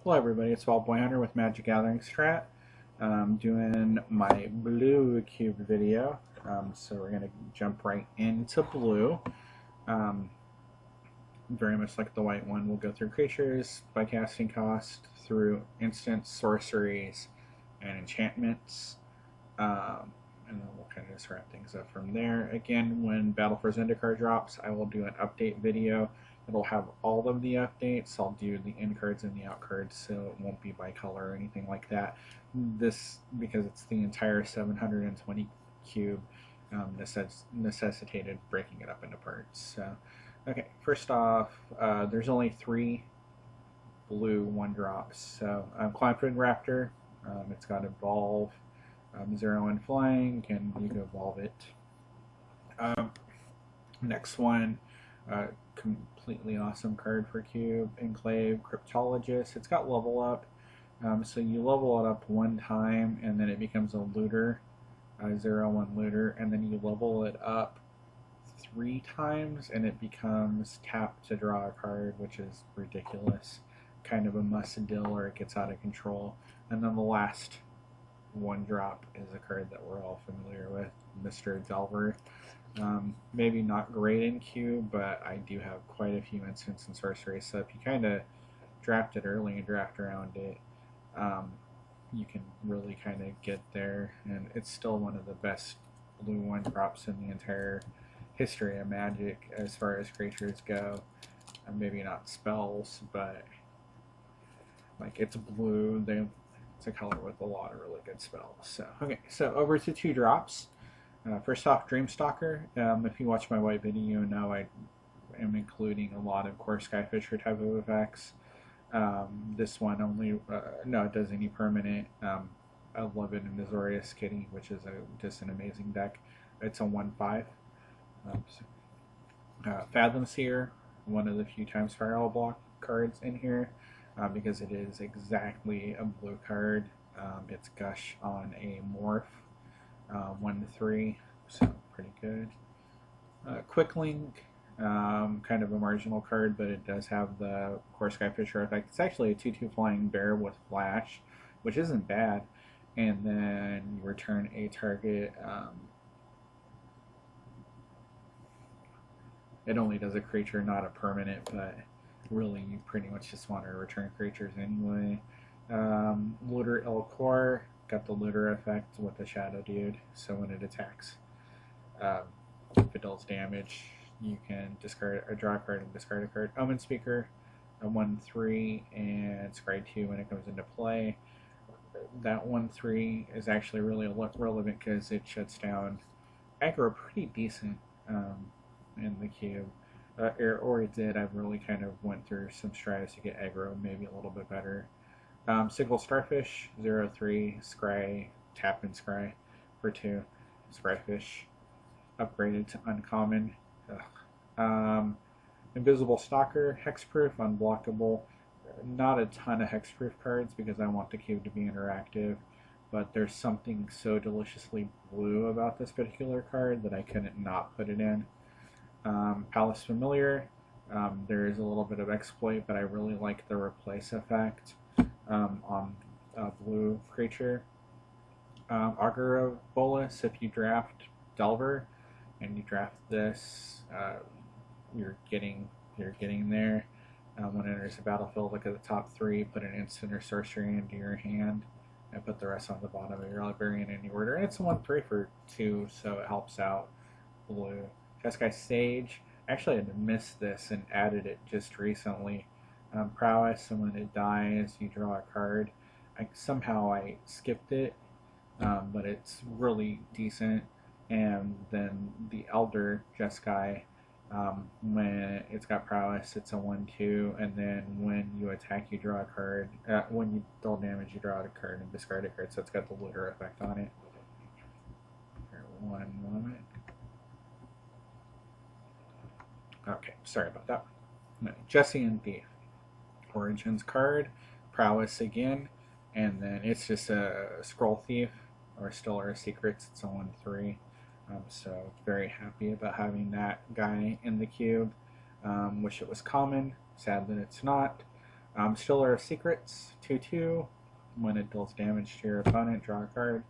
Hello everybody, it's Vaultboyhunter with Magic Gathering Strat. Doing my blue cube video. So we're going to jump right into blue. Um, very much like the white one, we'll go through creatures by casting cost, through instants, sorceries, and enchantments. And then we'll kind of just wrap things up from there. Again, when Battle for Zendikar drops, I will do an update video. It'll have all of the updates. I'll do the in cards and the out cards, so it won't be by color or anything like that. This, because it's the entire 720 cube, necessitated breaking it up into parts. So, okay, first off, there's only 3 blue 1-drops. So, Clamped Raptor, it's got Evolve, 0 and flying, and you can evolve it. Next one, completely awesome card for Cube, Enclave Cryptologist. It's got level up, so you level it up 1 time, and then it becomes a looter, 0/1 looter, and then you level it up 3 times, and it becomes tap to draw a card, which is ridiculous. Kind of a must-deal, or it gets out of control. And then the last 1-drop is a card that we're all familiar with, Mr. Delver. Maybe not great in Cube, but I do have quite a few instants and sorceries, so if you kind of draft it early and draft around it, you can really kind of get there, and it's still one of the best blue 1-drops in the entire history of Magic as far as creatures go. Maybe not spells, but like, it's blue. It's a color with a lot of really good spells. So okay, so over to 2-drops. First off, Dreamstalker. If you watch my white video, you know I am including a lot of core Skyfisher type of effects. This one only, no, it does any permanent. I love it in Azorius Kitty, which is just an amazing deck. It's a 1/5. Fathom Seer, one of the few times Spiral Block cards in here, because it is exactly a blue card. It's Gush on a Morph. 1/3, so pretty good. Quick Link, kind of a marginal card, but it does have the core Skyfisher effect. It's actually a 2/2 flying bear with flash, which isn't bad. And then you return a target. It only does a creature, not a permanent, but really you pretty much just want to return creatures anyway. Looter Elcor, got the looter effect with the Shadow Dude, so when it attacks, if it deals damage, you can discard or draw a card and discard a card. Omen Speaker, a 1/3, and scry 2 when it comes into play. That 1/3 is actually really relevant because it shuts down aggro pretty decent in the cube. Or it did. I've really kind of went through some strategies to get aggro maybe a little bit better. Single Starfish, 0/3, scry, tap and scry for 2. Scryfish, upgraded to uncommon. Invisible Stalker, hexproof, unblockable. Not a ton of hexproof cards because I want the cube to be interactive, but there's something so deliciously blue about this particular card that I couldn't not put it in. Palace Familiar, there is a little bit of exploit, but I really like the replace effect on a blue creature. Augur of Bolus, if you draft Delver and you draft this, you're getting there. When it enters the battlefield, look at the top 3, put an instant or sorcery into your hand, and put the rest on the bottom of your library in any order. And it's a 1/3 for 2, so it helps out blue. Jeskai Sage, actually I had missed this and added it just recently. Prowess, and when it dies, you draw a card. Somehow I skipped it, but it's really decent. And then the Elder Jeskai, when it's got Prowess, it's a 1/2, and then when you attack, you draw a card. When you deal damage, you draw a card and discard a card, so it's got the looter effect on it. Here, 1 moment. Okay, sorry about that. Jesse and Thief. Origins card, Prowess again, and then it's just a Scroll Thief, or Stiller Secrets, it's a 1/3. So very happy about having that guy in the cube. Wish it was common, sad that it's not. Stiller of Secrets, 2/2. When it deals damage to your opponent, draw a card.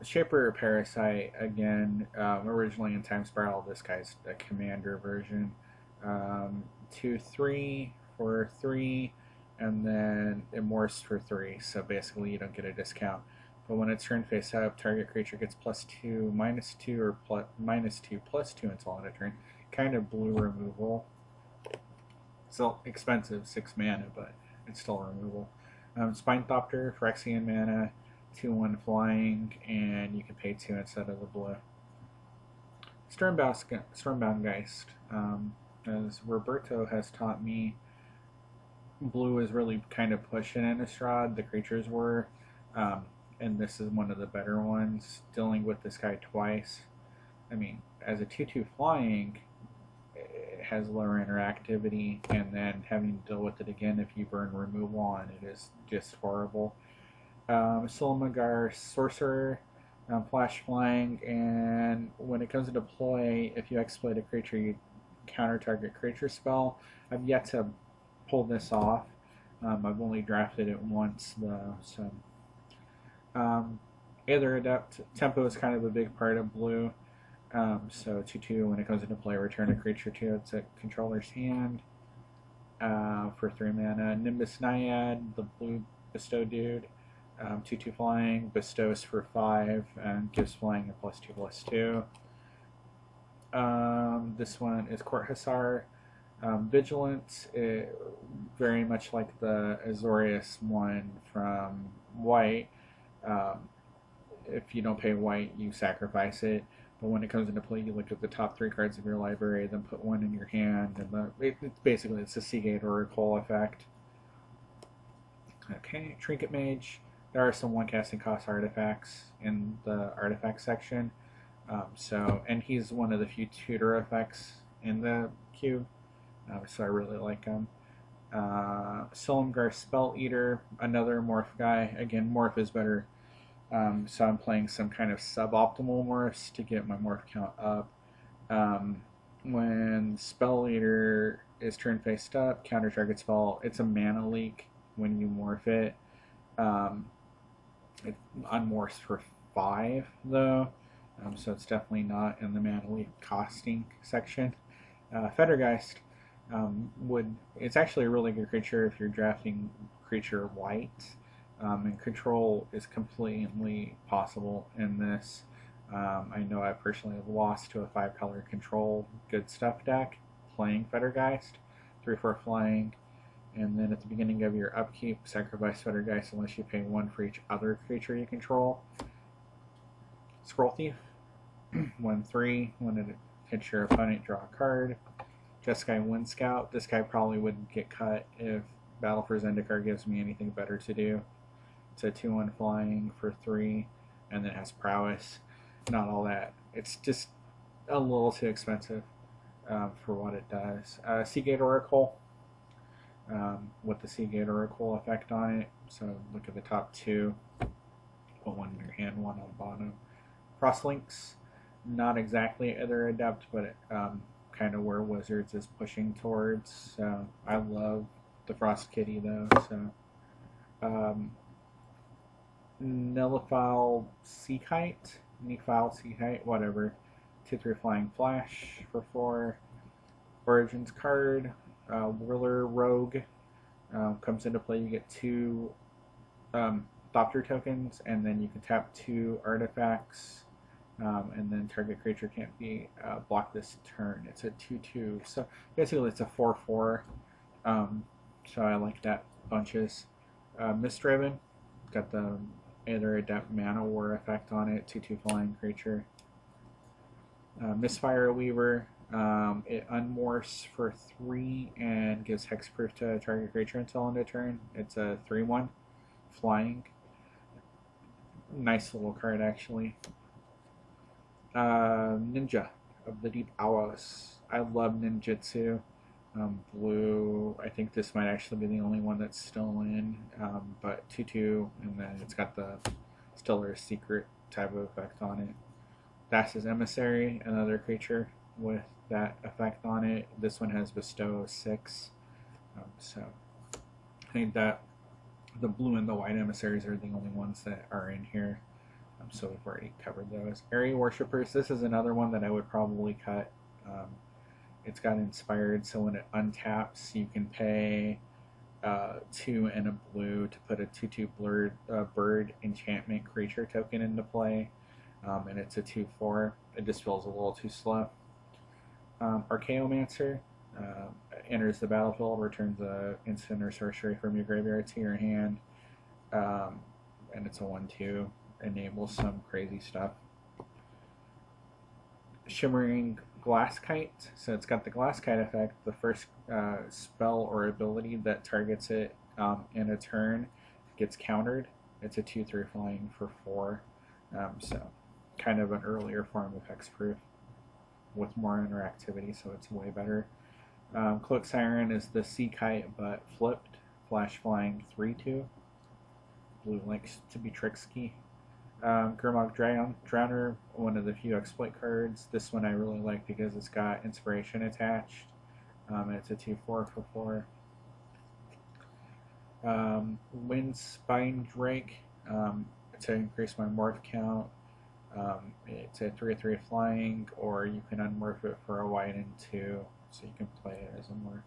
Shaper Parasite, again, originally in Time Spiral, this guy's a commander version. 2/3 for 3, and then it morphs for 3, so basically you don't get a discount. But when it's turn face up, target creature gets +2, -2, or -2, +2 until end of turn. Kind of blue removal. Still expensive, 6 mana, but it's still removal. Spinethopter, Phyrexian mana, 2/1 flying, and you can pay 2 instead of the blue. Stormbound Geist. As Roberto has taught me, blue is really kind of pushing Innistrad, the creatures were, and this is one of the better ones, dealing with this guy twice. I mean, as a 2/2 flying, it has lower interactivity, and then having to deal with it again if you burn removal on it is just horrible. Silmagar Sorcerer, flash flying, and when it comes to deploy, if you exploit a creature, you counter target creature spell. I've yet to pull this off. I've only drafted it once though, so. Aether Adept, tempo is kind of a big part of blue. So 2/2, when it comes into play, return a creature to its controller's hand for 3 mana. Nimbus Naiad, the blue bestow dude, 2/2 flying, bestows for 5, and gives flying a +2/+2. This one is Court Hussar. Vigilance, very much like the Azorius one from White. If you don't pay white, you sacrifice it. But when it comes into play, you look at the top 3 cards of your library, then put 1 in your hand, and it's a Seagate Oracle effect. Okay, Trinket Mage. There are some 1 casting cost artifacts in the artifact section. And he's one of the few tutor effects in the cube, so I really like him. Silumgar Spell Eater, another morph guy. Again, morph is better. So I'm playing some kind of suboptimal morphs to get my morph count up. When Spell Eater is turn faced up, counter target spell, it's a mana leak when you morph it. It unmorphs for 5 though, so it's definitely not in the mana leak costing section. Fettergeist, it's actually a really good creature if you're drafting creature white. And control is completely possible in this. I know I personally have lost to a 5-color control good stuff deck playing Fettergeist, 3/4 flying, and then at the beginning of your upkeep, sacrifice Fettergeist unless you pay 1 for each other creature you control. Scroll Thief, 1/3, when it hits your opponent, draw a card. Jeskai Wind Scout, this guy probably wouldn't get cut if Battle for Zendikar gives me anything better to do. It's a 2/1 flying for 3, and then it has prowess. Not all that. It's just a little too expensive for what it does. Seagate Oracle, with the Seagate Oracle effect on it. So look at the top 2. Put 1 in your hand, 1 on the bottom. Crosslinks, not exactly Aether Adept, but kind of where Wizards is pushing towards. So I love the Frost Kitty though. So Nihilfile Seekite, whatever. 2/3 flying flash for 4. Origins card, Whirler Rogue, comes into play. You get 2 Thopter tokens, and then you can tap 2 artifacts, and then target creature can't be blocked this turn. It's a 2/2, so basically it's a 4/4. So I like that bunches. Mistdriven, got the Aether Adept Mana War effect on it, 2/2 flying creature. Misfire Weaver, it unmorphs for 3 and gives hexproof to target creature until end of turn. It's a 3/1 flying. Nice little card actually. Ninja of the Deep Hours. I love ninjutsu. Blue, I think this might actually be the only one that's still in, but 2/2, and then it's got the Stellar Secret type of effect on it. Thassa's Emissary, another creature with that effect on it. This one has Bestow 6, So I think that the blue and the white emissaries are the only ones that are in here. So we've already covered those. Area Worshippers, this is another one that I would probably cut. It's got inspired, so when it untaps, you can pay 2 and a blue to put a 2/2 bird enchantment creature token into play, and it's a 2/4. It just feels a little too slow. Archaeomancer enters the battlefield, returns a instant or sorcery from your graveyard to your hand, and it's a 1/2. Enables some crazy stuff. Shimmering Glasskite, so it's got the Glasskite effect. The first spell or ability that targets it in a turn gets countered. It's a 2/3 flying for 4, so kind of an earlier form of hexproof with more interactivity, so it's way better. Cloak Siren is the Sea Kite but flipped, flash flying 3/2. Blue likes to be tricksy. Grimlock Drowner, one of the few exploit cards. This one I really like because it's got inspiration attached. And it's a 2/4 for 4. Windspine Drake, to increase my morph count. It's a 3/3 flying, or you can unmorph it for a white and 2, so you can play it as a morph.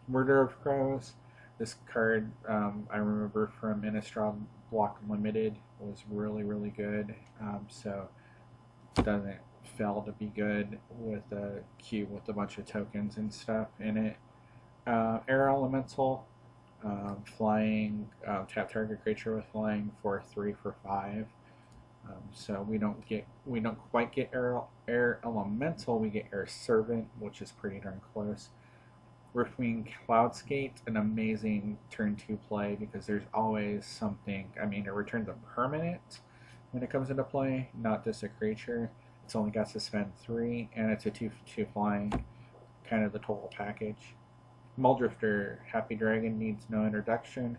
Murder of Crows. This card I remember from Innistrad Block Limited was really good, so it doesn't fail to be good with a cube with a bunch of tokens and stuff in it. Air Elemental, flying, tap target creature with flying for 3 for 5. So we don't quite get air Elemental, we get Air Servant, which is pretty darn close. Riftwing Cloudskate, an amazing turn 2 play because there's always something. I mean, it returns a permanent when it comes into play, not just a creature. It's only got to spend 3, and it's a 2/2 flying, kind of the total package. Muldrifter, Happy Dragon, needs no introduction.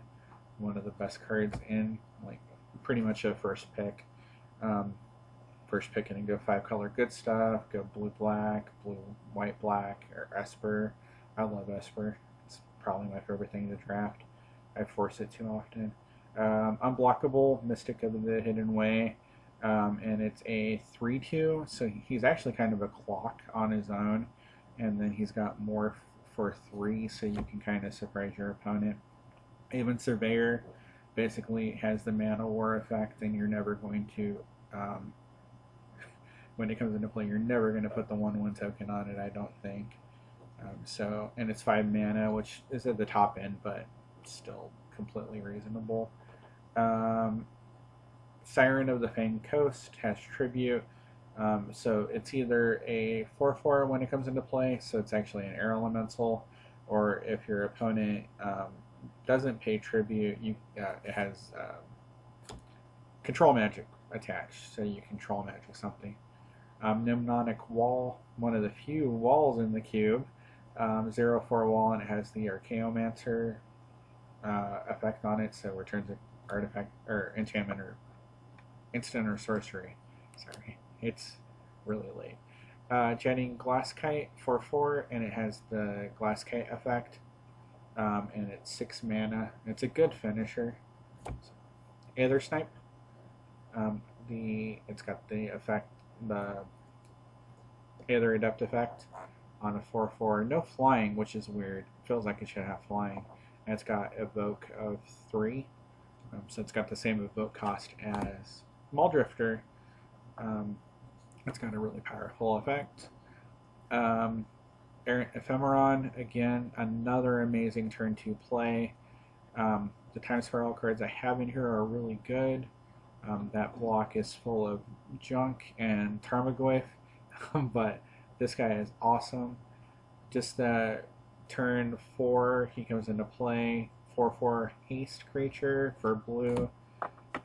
One of the best cards in, like, pretty much a first pick. First pick and go 5-color good stuff, go blue-black, blue-white-black, or Esper. I love Esper. It's probably my favorite thing to draft. I force it too often. Unblockable, Mystic of the Hidden Way, and it's a 3/2, so he's actually kind of a clock on his own, and then he's got morph for 3, so you can kind of surprise your opponent. Even Surveyor basically has the Mana War effect, and you're never going to, when it comes into play, you're never going to put the 1/1 token on it, I don't think. And it's 5 mana, which is at the top end, but still completely reasonable. Siren of the Fanged Coast has Tribute, so it's either a 4/4 when it comes into play, so it's actually an Air Elemental, or if your opponent doesn't pay Tribute, it has Control Magic attached, so you control magic something. Mnemonic Wall, one of the few walls in the cube. 0/4 wall, and it has the Archaeomancer effect on it, so it returns an artifact or enchantment or instant or sorcery. Sorry, it's really late. Jetting Glasskite 4/4, and it has the Glasskite effect, and it's 6 mana. It's a good finisher. Aether Snipe. It's got the effect, the Aether Adept effect on a 4/4. No flying, which is weird. Feels like it should have flying. And it's got Evoke of 3. So it's got the same evoke cost as Muldrifter. It's got a really powerful effect. Ephemeron, again, another amazing turn 2 play. The Time Spiral cards I have in here are really good. That block is full of junk and Tarmogoyf, but this guy is awesome. Just turn 4, he comes into play. 4/4 haste creature for blue.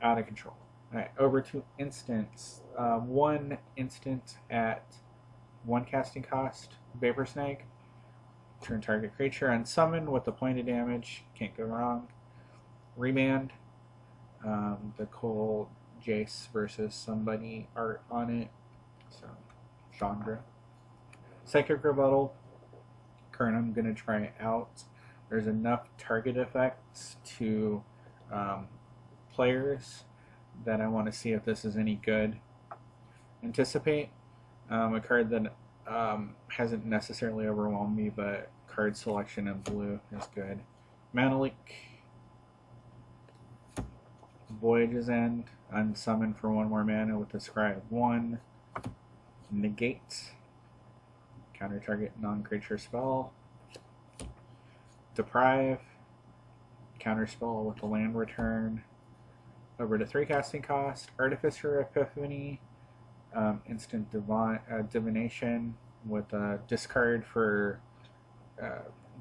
Out of control. Alright, over to instants. 1 instant at 1 casting cost. Vapor Snake. Turn target creature unsummon with a point of damage. Can't go wrong. Remand. The cool Jace versus somebody art on it. So, Chandra. Psychic Rebuttal. Current, I'm going to try it out. there's enough target effects to players that I want to see if this is any good. Anticipate, a card that hasn't necessarily overwhelmed me, but card selection in blue is good. Mana Leak, Voyage's End, unsummon for 1 more mana with a scry of 1. Negate, counter target non-creature spell. Deprive, counter spell with a land return. Over to 3 casting cost. Artificer Epiphany, instant divination with a discard for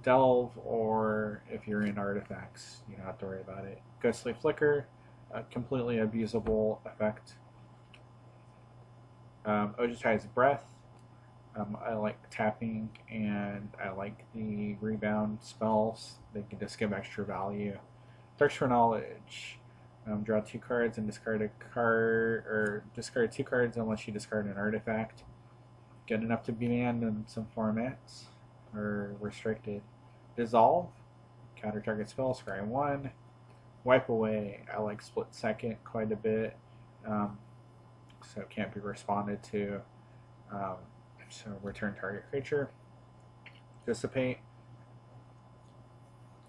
delve, or if you're in artifacts, you don't have to worry about it. Ghostly Flicker, a completely abusable effect. Ojutai's Breath, I like tapping, and I like the rebound spells. They can just give extra value. Thirst for Knowledge, draw 2 cards and discard a card, or discard 2 cards unless you discard an artifact. Good enough to be banned in some formats, or restricted. Dissolve, counter target spell, scry 1. Wipe Away, I like Split Second quite a bit, so it can't be responded to. So return target creature. Dissipate,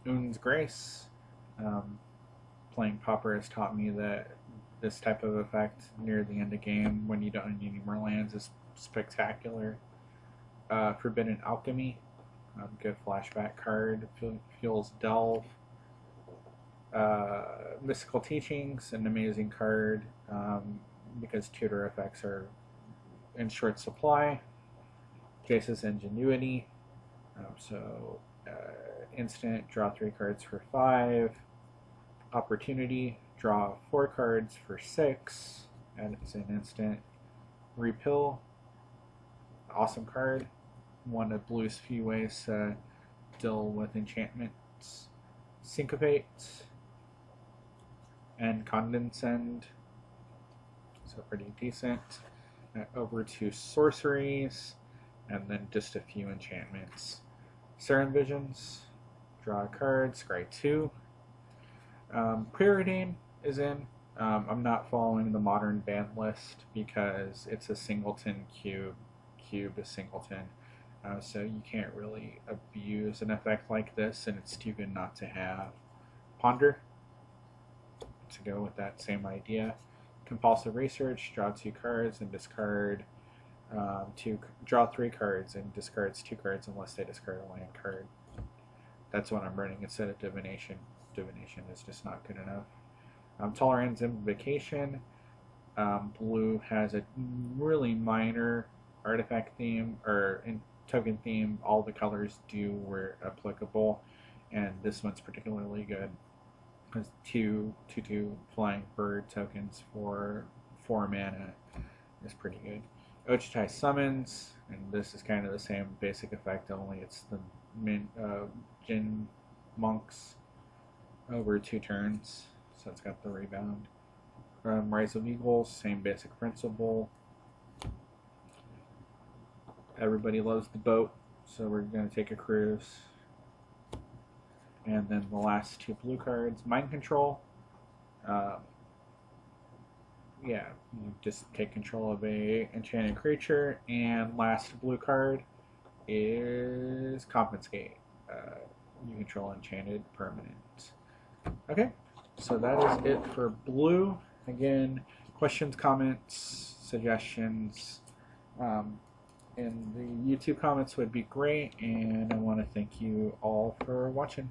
Un's Grace. Playing Pauper has taught me that this type of effect near the end of game, when you don't need any more lands, is spectacular. Forbidden Alchemy, good flashback card. Fuels Delve. Mystical Teachings, an amazing card, because tutor effects are in short supply. Jace's Ingenuity, instant, draw 3 cards for 5. Opportunity, draw 4 cards for 6, and it's an instant. Repill, awesome card, one of blue's few ways to deal with enchantments. Syncopate, and Condescend, so pretty decent. Over to sorceries, and then just a few enchantments. Serum Visions, draw a card, scry 2. Preordain is in. I'm not following the modern ban list because it's a singleton cube. Cube is singleton. So you can't really abuse an effect like this, and it's too good not to have. Ponder, to go with that same idea. Compulsive Research, draw 2 cards and discard draw 3 cards and discards 2 cards unless they discard a land card. That's what I'm running instead of Divination. Divination is just not good enough. Tolerance Invocation. Blue has a really minor artifact theme, or token theme. All the colors do where applicable, and this one's particularly good because 2/2 flying bird tokens for 4 mana is pretty good. Ojutai Summons, and this is kind of the same basic effect, only it's the Jin Monks over 2 turns, so it's got the rebound. Rise of Eagles, same basic principle. Everybody loves the boat, so we're going to take a cruise. And then the last 2 blue cards, Mind Control. Yeah, you just take control of a enchanted creature, and last blue card is Confiscate. You control enchanted permanent. Okay, so that is it for blue. Again, questions, comments, suggestions in the YouTube comments would be great, and I want to thank you all for watching.